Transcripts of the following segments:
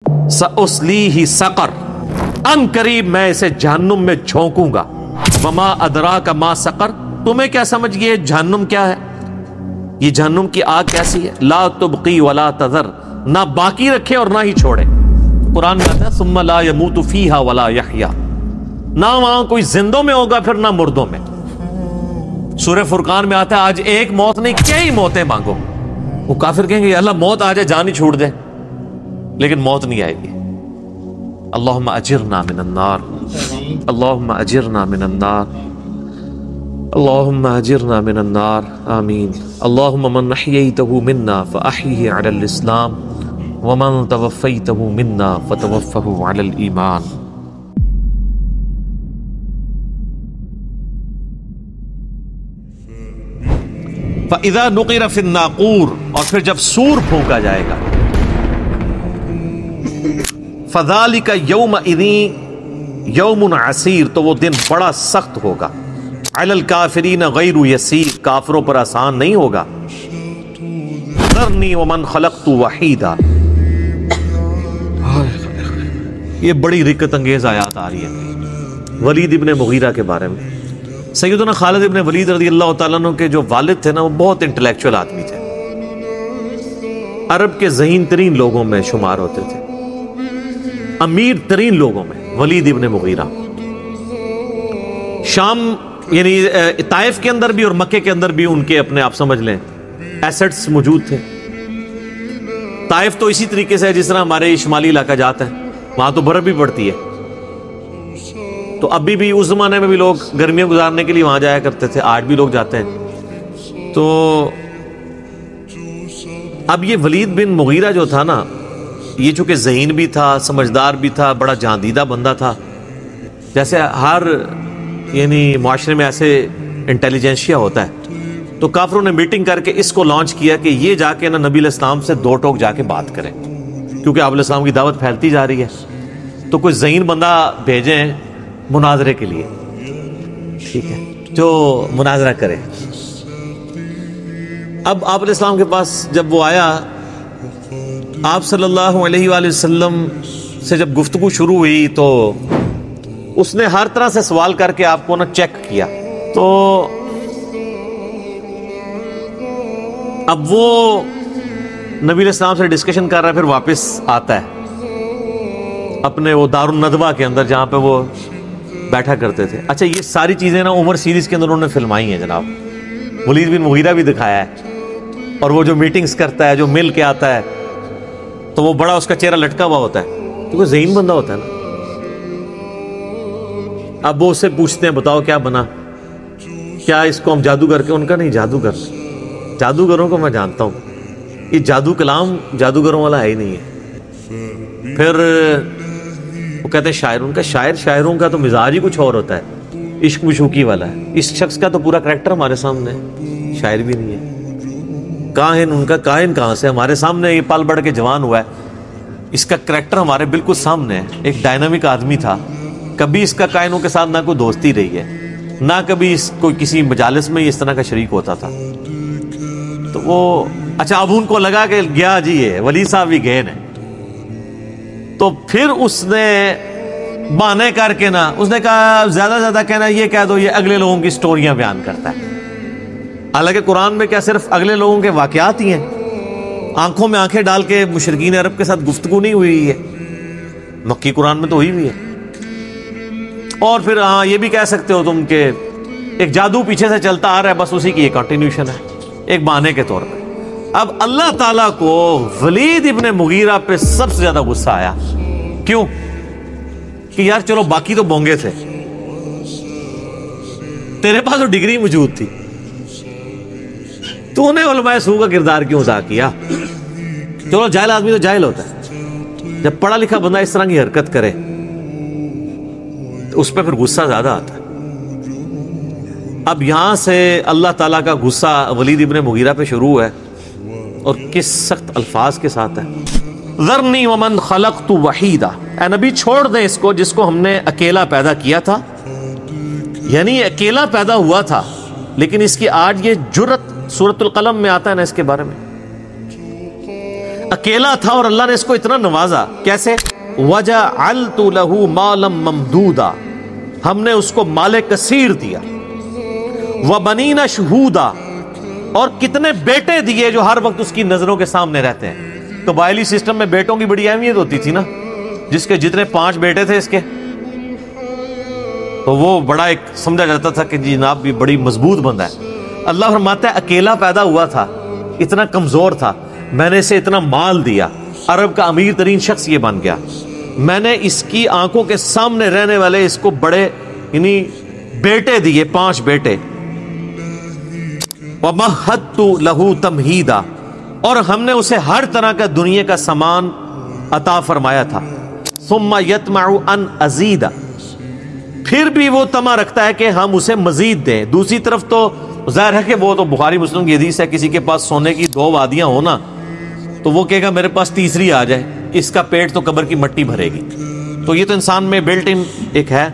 سأصلیہ سقر، ان قریب میں اسے جہنم میں جھونکوں گا۔ وما ادراک ما سقر، تمہیں کیا سمجھ گئے جہنم کیا ہے؟ یہ جہنم کی آگ کیسی ہے؟ لا تبقی ولا تذر، نہ باقی رکھے اور نہ ہی چھوڑے۔ قرآن میں آتا ہے ثم لا يموت فیہا ولا یحیا، نہ وہاں کوئی زندوں میں ہوگا پھر نہ مردوں میں۔ سورہ فرقان میں آتا ہے آج ایک موت نہیں کئی موتیں مانگو۔ وہ کافر کہیں گے اللہ موت آ جائے جان ہی چھوڑ دے، لیکن موت نہیں آئے گی۔ اللہم اجرنا من النار، اللہم اجرنا من النار، اللہم اجرنا من النار، آمین۔ اللہم من احییتہ منا فاحیہ علی الاسلام ومن توفیتہ منا فتوفہ علی الایمان۔ فَإِذَا نُقِرَ فِي النَّاقُورِ، اور پھر جب سور پھونکا جائے گا، فَذَلِكَ يَوْمَئِذٍ يَوْمٌ عَسِيرٌ، تو وہ دن بڑا سخت ہوگا۔ عَلَى الْكَافِرِينَ غَيْرُ يَسِيرٌ، کافروں پر آسان نہیں ہوگا۔ ذَرْنِي وَمَنْ خَلَقْتُ وَحِيدًا، یہ بڑی رکت انگیز آیات آ رہی ہے ولید ابن مغیرہ کے بارے میں۔ سیدنا خالد ابن ولید رضی اللہ تعالیٰ عنہ کے جو والد تھے نا، وہ بہت انٹلیکچوئل آدمی تھے، عرب کے ذہین ترین لوگوں میں شمار ہوتے تھے، امیر ترین لوگوں میں ولید ابن مغیرہ۔ شام یعنی طائف کے اندر بھی اور مکے کے اندر بھی ان کے اپنے آپ سمجھ لیں ایسٹس موجود تھے۔ طائف تو اسی طریقے سے جس طرح ہمارے شمالی علاقہ جاتا ہے، وہاں تو برف بھی پڑتی ہے، تو ابھی بھی اس زمانے میں بھی لوگ گرمیاں گزارنے کے لیے وہاں جایا کرتے تھے، آج بھی لوگ جاتے ہیں۔ تو اب یہ ولید بن مغیرہ جو تھا نا، یہ چونکہ ذہین بھی تھا، سمجھدار بھی تھا، بڑا جہاندیدہ بندہ تھا، جیسے ہر یعنی معاشرے میں ایسے انٹیلیجنشیا ہوتا ہے، تو کافروں نے میٹنگ کر کے اس کو لانچ کیا کہ یہ جا کے نا نبی علیہ السلام سے دو ٹوک جا کے بات کریں، کیونکہ آپ علیہ السلام کی دعوت پھیلتی جا رہی ہے، تو کوئی ذہین بندہ بھیجیں مناظرے کے لیے، ٹھیک ہے، جو مناظرہ کرے۔ اب آپ علیہ السلام کے پاس جب وہ آیا، آپ صلی اللہ علیہ وآلہ وسلم سے جب گفتگو شروع ہوئی تو اس نے ہر طرح سے سوال کر کے آپ کو نا چیک کیا۔ تو اب وہ نبی علیہ السلام سے ڈسکشن کر رہا ہے، پھر واپس آتا ہے اپنے وہ دار الندوہ کے اندر جہاں پہ وہ بیٹھا کرتے تھے۔ اچھا یہ ساری چیزیں نا عمر سیریز کے اندر انہوں نے فلمائی ہیں جناب، ولید بن مغیرہ بھی دکھایا ہے، اور وہ جو میٹنگز کرتا ہے، جو مل کے آتا ہے، تو وہ بڑا اس کا چہرہ لٹکا ہوا ہوتا ہے، کیونکہ ذہین بندہ ہوتا ہے نا۔ اب وہ اس سے پوچھتے ہیں بتاؤ کیا بنا، کیا اس کو ہم جادوگر کے؟ ان کا نہیں، جادوگروں کو میں جانتا ہوں، یہ جادو کلام جادوگروں والا ہے ہی نہیں ہے۔ پھر وہ کہتے ہیں شاعر، ان کا شاعروں کا تو مزاج ہی کچھ اور ہوتا ہے، عشق مشوقی والا ہے۔ اس شخص کا تو پورا کریکٹر ہمارے سامنے ہے، شاعر بھی نہیں ہے۔ کاہن، ان کا کاہن کہاں سے؟ ہمارے سامنے یہ پل بڑھ کے جوان ہوا ہے، اس کا کریکٹر ہمارے بالکل سامنے ہے، ایک ڈائنامک آدمی تھا، کبھی اس کا کائنوں کے ساتھ نہ کوئی دوستی رہی ہے، نہ کبھی اس کو کسی مجالس میں اس طرح کا شریک ہوتا تھا۔ تو وہ اچھا اب ان کو لگا کہ گیا جی یہ ولید صاحب بھی گئے نا، تو پھر اس نے بہانے کر کے نا، اس نے کہا زیادہ سے زیادہ کہنا یہ کہہ دو یہ اگلے لوگوں کی سٹوریاں بیان کرتا ہے۔ حالانکہ قرآن میں کیا صرف اگلے لوگوں کے واقعات ہی ہیں؟ آنکھوں میں آنکھیں ڈال کے مشرکین عرب کے ساتھ گفتگو نہیں ہوئی ہے، مکی قرآن میں تو ہوئی ہوئی ہے۔ اور پھر ہاں یہ بھی کہہ سکتے ہو تم کہ ایک جادو پیچھے سے چلتا آ رہا ہے، بس اسی کی ایک کنٹینیوشن ہے، ایک بہانے کے طور پہ۔ اب اللہ تعالیٰ کو ولید ابن مغیرہ پہ سب سے زیادہ غصہ آیا، کیوں؟ کہ یار چلو باقی تو بونگے تھے، تیرے پاس تو ڈگری موجود تھی، تو نے علماء سو کا کردار کیوں ادا کیا؟ چلو جاہل آدمی تو جاہل ہوتا ہے، جب پڑھا لکھا بندہ اس طرح کی حرکت کرے تو اس پہ پھر غصہ زیادہ آتا ہے۔ اب یہاں سے اللہ تعالیٰ کا غصہ ولید ابن مغیرہ پہ شروع ہے، اور کس سخت الفاظ کے ساتھ ہے۔ ذرنی ومن خلقت وحیدا، اے نبی چھوڑ دیں اس کو جس کو ہم نے اکیلا پیدا کیا تھا، یعنی اکیلا پیدا ہوا تھا، لیکن اس کی آج یہ جرت سورۃ القلم میں آتا ہے نا اس کے بارے میں، اکیلا تھا اور اللہ نے اس کو اتنا نوازا. کیسے؟ وَجَعَلْتُ لَهُ مَالًا مَمْدُودًا, ہم نے اس کو مال کثیر دیا. وَبَنِينَ شُهُودًا, اور کتنے بیٹے دیے جو ہر وقت اس کی نظروں کے سامنے رہتے ہیں. قبائلی سسٹم میں بیٹوں کی بڑی اہمیت ہوتی تھی نا, جس کے جتنے 5 بیٹے تھے اس کے, تو وہ بڑا ایک سمجھا جاتا تھا کہ جناب بھی بڑی مضبوط بندہ ہے. اللہ فرماتا ہے اکیلا پیدا ہوا تھا, اتنا کمزور تھا, میں نے اسے اتنا مال دیا, عرب کا امیر ترین شخص یہ بن گیا. میں نے اس کی آنکھوں کے سامنے رہنے والے اس کو بڑے یعنی بیٹے دیے, 5 بیٹے. وَمَهَّدتُّ لَهُ تَمْهِيدًا, اور ہم نے اسے ہر طرح کا دنیا کا سامان عطا فرمایا تھا. ثُمَّ يَطْمَعُ أَنْ أَزِيدَ, پھر بھی وہ طمع رکھتا ہے کہ ہم اسے مزید دیں. دوسری طرف تو ظاہر ہے کہ وہ تو بخاری مسلم کی حدیث ہے, کسی کے پاس سونے کی 2 وادیاں ہونا تو وہ کہے گا میرے پاس تیسری آ جائے, اس کا پیٹ تو قبر کی مٹی بھرے گی. تو یہ تو انسان میں بلٹ ان ایک ہے.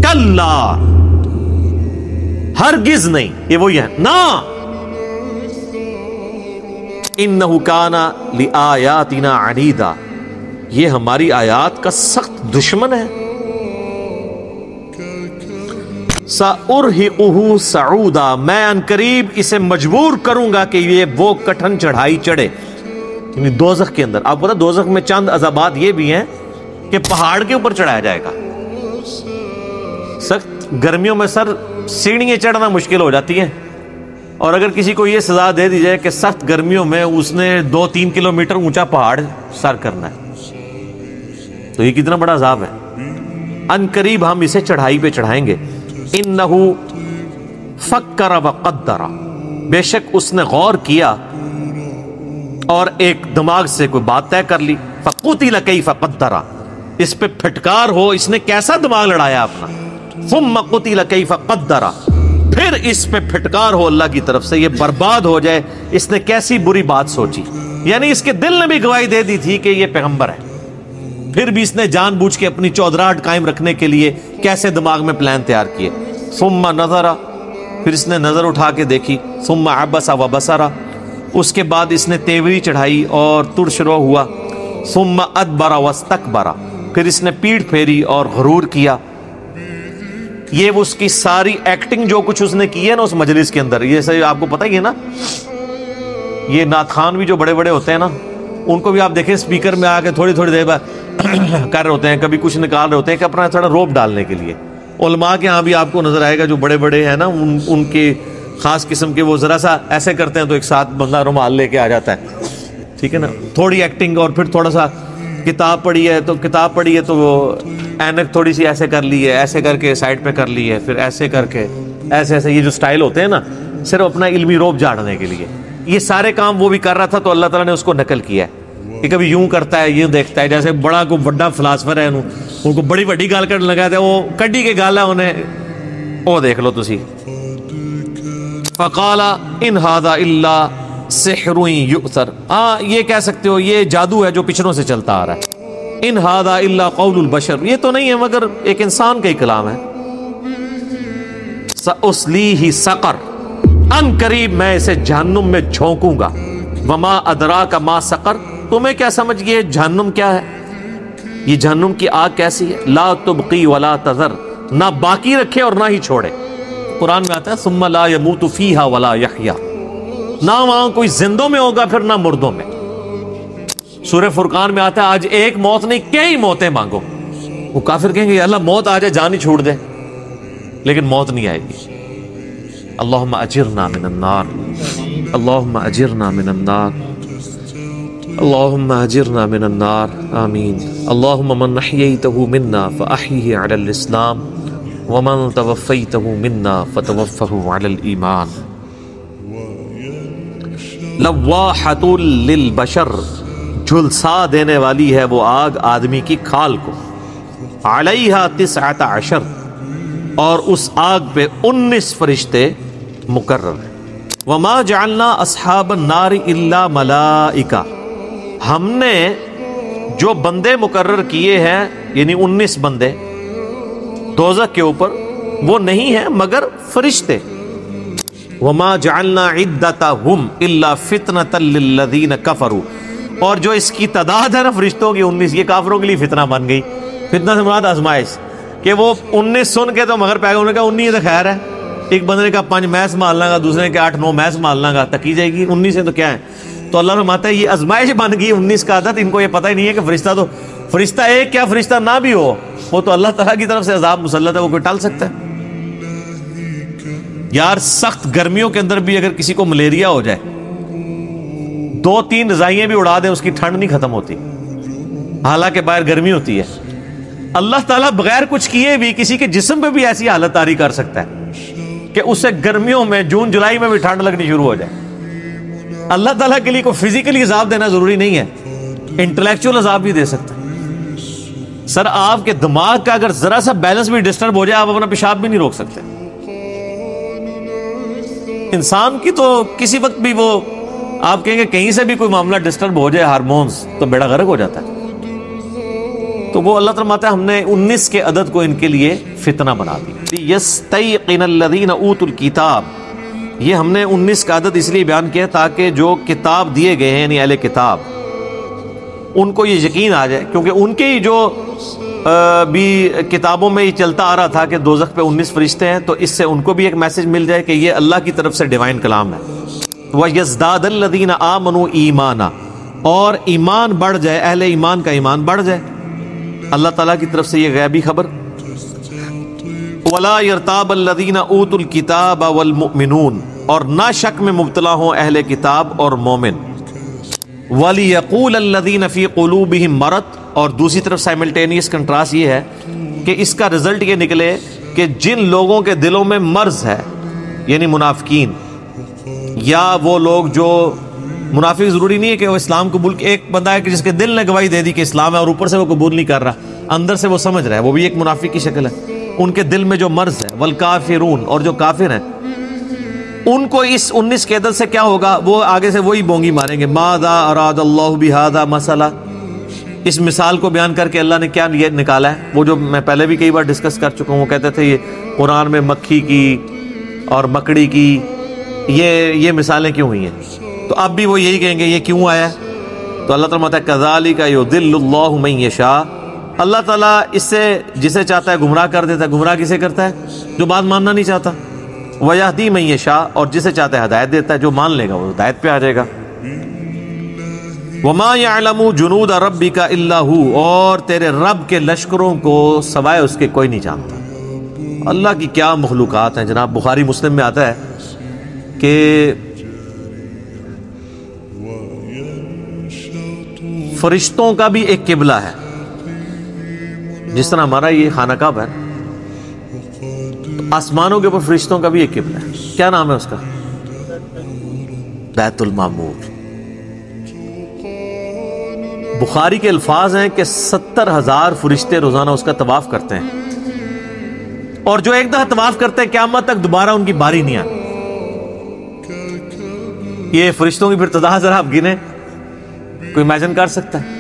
کلا, ہرگز نہیں, یہ وہی ہے نا, انہ کان لآیاتنا عنیدا, یہ ہماری آیات کا سخت دشمن ہے. سأرہقہ صعودا, میں ان قریب اسے مجبور کروں گا کہ یہ وہ کٹھن چڑھائی چڑھے, یعنی دوزخ کے اندر. آپ پتہ دوزخ میں چند عذابات یہ بھی ہیں کہ پہاڑ کے اوپر چڑھایا جائے گا. سخت گرمیوں میں سر سیڑھیاں چڑھنا مشکل ہو جاتی ہیں, اور اگر کسی کو یہ سزا دے دی جائے کہ سخت گرمیوں میں اس نے 2-3 کلومیٹر اونچا پہاڑ سر کرنا ہے, تو یہ کتنا بڑا عذاب ہے. ان قریب ہم اسے چڑھائی پہ چڑھائیں گے. انہ فکر وقدر, بے شک اس نے غور کیا اور ایک دماغ سے کوئی بات طے کر لی. فقتل کیف قدر, اس پہ پھٹکار ہو, اس نے کیسا دماغ لڑایا اپنا. ثم قتل کیف قدر, پھر اس پہ پھٹکار ہو اللہ کی طرف سے, یہ برباد ہو جائے, اس نے کیسی بری بات سوچی. یعنی اس کے دل نے بھی گواہی دے دی تھی کہ یہ پیغمبر ہے, پھر بھی اس نے جان بوجھ کے اپنی چودراہٹ قائم رکھنے کے لیے کیسے دماغ میں پلان تیار کیے. ثم نظر, پھر اس نے نظر اٹھا کے دیکھی. ثم عبس وبصر, اس کے بعد اس نے تیوری چڑھائی اور ترشرو ہوا. ثم ادبر واستکبر, پھر اس نے پیٹھ پھیری اور غرور کیا. یہ وہ اس کی ساری ایکٹنگ جو کچھ اس نے کی ہے نا اس مجلس کے اندر, یہ سب آپ کو پتہ ہی ہے نا. یہ نعت خوان بھی جو بڑے بڑے ہوتے ہیں نا, ان کو بھی آپ دیکھیں اسپیکر میں آ کے تھوڑی تھوڑی دیر بعد کر رہے ہوتے ہیں, کبھی کچھ نکال رہے ہوتے ہیں کہ اپنا تھوڑا روپ ڈالنے کے لیے. علماء کے ہاں بھی آپ کو نظر آئے گا جو بڑے بڑے ہیں نا, ان کے خاص قسم کے وہ ذرا سا ایسے کرتے ہیں تو ایک ساتھ بندہ رومال لے کے آ جاتا ہے, ٹھیک ہے نا, تھوڑی ایکٹنگ. اور پھر تھوڑا سا کتاب پڑھی ہے تو وہ اینک تھوڑی سی ایسے کر لی ہے, ایسے کر کے سائڈ پہ کر لی ہے, پھر ایسے کر کے ایسے ایسے, یہ جو سٹائل ہوتے ہیں نا صرف اپنا علمی روپ جھاڑنے کے لیے. یہ سارے کام وہ بھی کر رہا تھا تو اللہ تعالیٰ نے اس کو نقل کیا ہے کہ کبھی یوں کرتا ہے, یہ دیکھتا ہے, جیسے بڑا کو بڑا فلاسفر ہے ان کو بڑی بڑی گال کر لگا دیا, وہ کڈی کے گال ہے انہیں, وہ دیکھ لو تسی. فقال ان هذا الا سحر یؤثر, ہاں یہ کہہ سکتے ہو یہ جادو ہے جو پچھڑوں سے چلتا آ رہا ہے. ان هذا الا قول البشر, یہ تو نہیں ہے مگر ایک انسان کا ہی کلام ہے. سأصلیہ سقر, ان قریب میں اسے جہنم میں جھونکوں گا. وما ادراک ما سقر, تمہیں کیا سمجھ گئے جہنم کیا ہے, یہ جہنم کی آگ کیسی ہے. لا تبقی ولا تذر, نہ باقی رکھے اور نہ ہی چھوڑے. قرآن میں آتا ہے ثم لا يموت فیہا ولا یحیا, نہ وہاں کوئی زندوں میں ہوگا پھر نہ مردوں میں. سورہ فرقان میں آتا ہے آج ایک موت نہیں کئی موتیں مانگو. وہ کافر کہیں گے اللہ موت آ جائے جان ہی چھوڑ دے, لیکن موت نہیں آئے گی. اللہم اجرنا من النار, اللہم اجرنا من النار, اللہم اجرنا من النار, آمین. اللہم من احییتہ منا فاحیہ علی الاسلام ومن توفیتہ منا فتوفہ علی الایمان. لواحۃ للبشر, جھلسا دینے والی ہے وہ آگ آدمی کی کھال کو. علیہا 19, اور اس آگ پہ 19 فرشتے مقرر ہیں. وما جعلنا اصحاب النار الا ملائکہ, ہم نے جو بندے مقرر کیے ہیں یعنی 19 بندے دوزخ کے اوپر, وہ نہیں ہیں مگر فرشتے. وما جعلنا عدتهم الا فتنة للذین کفروا, اور جو اس کی تعداد ہے نا فرشتوں کی 19، یہ کافروں کے لیے فتنہ بن گئی. فتنہ سے مراد آزمائش، کہ وہ 19 سن کے تو مگر پہ گئے. انہوں نے کہا 19 تو خیر ہے، ایک بندے نے کہا 5 میں سنبھال لاں گا، دوسرے نے کہا 8-9 میں سنبھال لاں گا، تکی جائے گی 19 سے تو کیا ہے. تو اللہ فرماتا ہے یہ آزمائش بن گئی 19 کا عدد. ان کو یہ پتہ ہی نہیں ہے کہ فرشتہ ایک کیا فرشتہ نہ بھی ہو، وہ تو اللہ تعالیٰ کی طرف سے عذاب مسلط ہے، وہ کوئی ٹال سکتا ہے. یار سخت گرمیوں کے اندر بھی اگر کسی کو ملیریا ہو جائے، 2-3 رضائیاں بھی اڑا دیں، اس کی ٹھنڈ نہیں ختم ہوتی، حالانکہ باہر گرمی ہوتی ہے. اللہ تعالیٰ بغیر کچھ کیے بھی کسی کے جسم پہ بھی ایسی حالت طاری کر سکتا ہے کہ اسے گرمیوں میں جون جولائی میں بھی ٹھنڈ لگنی شروع ہو جائے. اللہ تعالیٰ کے لیے کوئی فزیکلی عذاب دینا ضروری نہیں ہے، انٹلیکچوئل عذاب بھی دے سکتا ہے. سر آپ کے دماغ کا اگر ذرا سا بیلنس بھی ڈسٹرب ہو جائے، آپ اپنا پیشاب بھی نہیں روک سکتے. انسان کی تو کسی وقت بھی وہ آپ کہیں گے کہیں سے بھی کوئی معاملہ ڈسٹرب ہو جائے ہارمونز، تو بیڑا غرق ہو جاتا ہے. تو وہ اللہ فرماتا ہے ہم نے 19 کے عدد کو ان کے لیے فتنہ بنا دیا. یستیقن الذین اوتوا الکتاب، یہ ہم نے 19 کا عدد اس لیے بیان کیا تاکہ جو کتاب دیے گئے ہیں یعنی اہل کتاب، ان کو یہ یقین آ جائے، کیونکہ ان کے ہی جو بھی کتابوں میں یہ چلتا آ رہا تھا کہ دوزخ پہ 19 فرشتے ہیں، تو اس سے ان کو بھی ایک میسج مل جائے کہ یہ اللہ کی طرف سے ڈیوائن کلام ہے. وَيَزْدَادَ الَّذِينَ آمَنُوا ایمانا، اور ایمان بڑھ جائے، اہل ایمان کا ایمان بڑھ جائے. اللہ تعالیٰ کی طرف سے یہ غیبی خبر. وَلَا يَرْتَابَ الَّذِينَ أُوتُوا الْكِتَابَ وَالْمُؤْمِنُونَ، اور نہ شک میں مبتلا ہوں اہل کتاب اور مومن. وَلِيَقُولَ الَّذِينَ فِي قُلُوبِهِم مَرَضٌ، اور دوسری طرف سائملٹینیس کنٹراسٹ یہ ہے کہ اس کا رزلٹ یہ نکلے کہ جن لوگوں کے دلوں میں مرض ہے، یعنی منافقین، یا وہ لوگ جو منافق ضروری نہیں ہے کہ وہ اسلام قبول، ایک بندہ ہے کہ جس کے دل نے گواہی دے دی کہ اسلام ہے اور اوپر سے وہ قبول نہیں کر رہا، اندر سے وہ سمجھ رہا ہے، وہ بھی ایک منافق کی شکل ہے. ان کے دل میں جو مرض ہے. والکافرون، اور جو کافر ہیں ان کو اس 19 کے عدد سے کیا ہوگا، وہ آگے سے وہی بونگی ماریں گے. ماذا اراد اللہ بہذا مثلا، اس مثال کو بیان کر کے اللہ نے کیا یہ نکالا ہے، وہ جو میں پہلے بھی کئی بار ڈسکس کر چکا ہوں. وہ کہتے تھے یہ قرآن میں مکھی کی اور مکڑی کی یہ مثالیں کیوں ہوئی ہیں، تو اب بھی وہ یہی کہیں گے یہ کیوں آیا ہے. تو اللہ تعالیٰ کہتا ہے کذالک یضل اللہ من یشاء، اللہ تعالیٰ اس سے جسے چاہتا ہے گمراہ کر دیتا ہے. گمراہ کسے کرتا ہے؟ جو بات ماننا نہیں چاہتا. ویہدی من یشاء، اور جسے چاہتا ہے ہدایت دیتا ہے. جو مان لے گا وہ ہدایت پہ آ جائے گا. وما یعلم جنود ربک الا ھو، اور تیرے رب کے لشکروں کو سوائے اس کے کوئی نہیں جانتا. اللہ کی کیا مخلوقات ہیں جناب. بخاری مسلم میں آتا ہے کہ فرشتوں کا بھی ایک قبلہ ہے، جس طرح ہمارا یہ خانہ کعبہ ہے، آسمانوں کے اوپر فرشتوں کا بھی ایک قبلہ ہے. کیا نام ہے اس کا؟ بیت المعمور. بخاری کے الفاظ ہیں کہ 70,000 فرشتے روزانہ اس کا طواف کرتے ہیں، اور جو ایک دفعہ طواف کرتے ہیں قیامت تک دوبارہ ان کی باری نہیں آتی. یہ فرشتوں کی پھر تعداد ذرا آپ گنے، کوئی امیجن کر سکتا ہے؟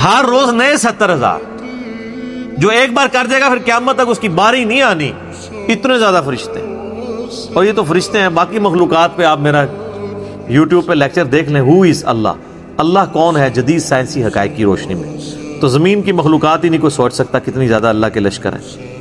ہر روز نئے 70,000 جو ایک بار کر دے گا پھر قیامت تک اس کی باری نہیں آنی. اتنے زیادہ فرشتے ہیں. اور یہ تو فرشتے ہیں. باقی مخلوقات پہ آپ میرا یوٹیوب پہ لیکچر دیکھ لیں، ہو از اللہ، اللہ کون ہے جدید سائنسی حقائق کی روشنی میں. تو زمین کی مخلوقات ہی نہیں کوئی سوچ سکتا کتنی زیادہ اللہ کے لشکر ہیں.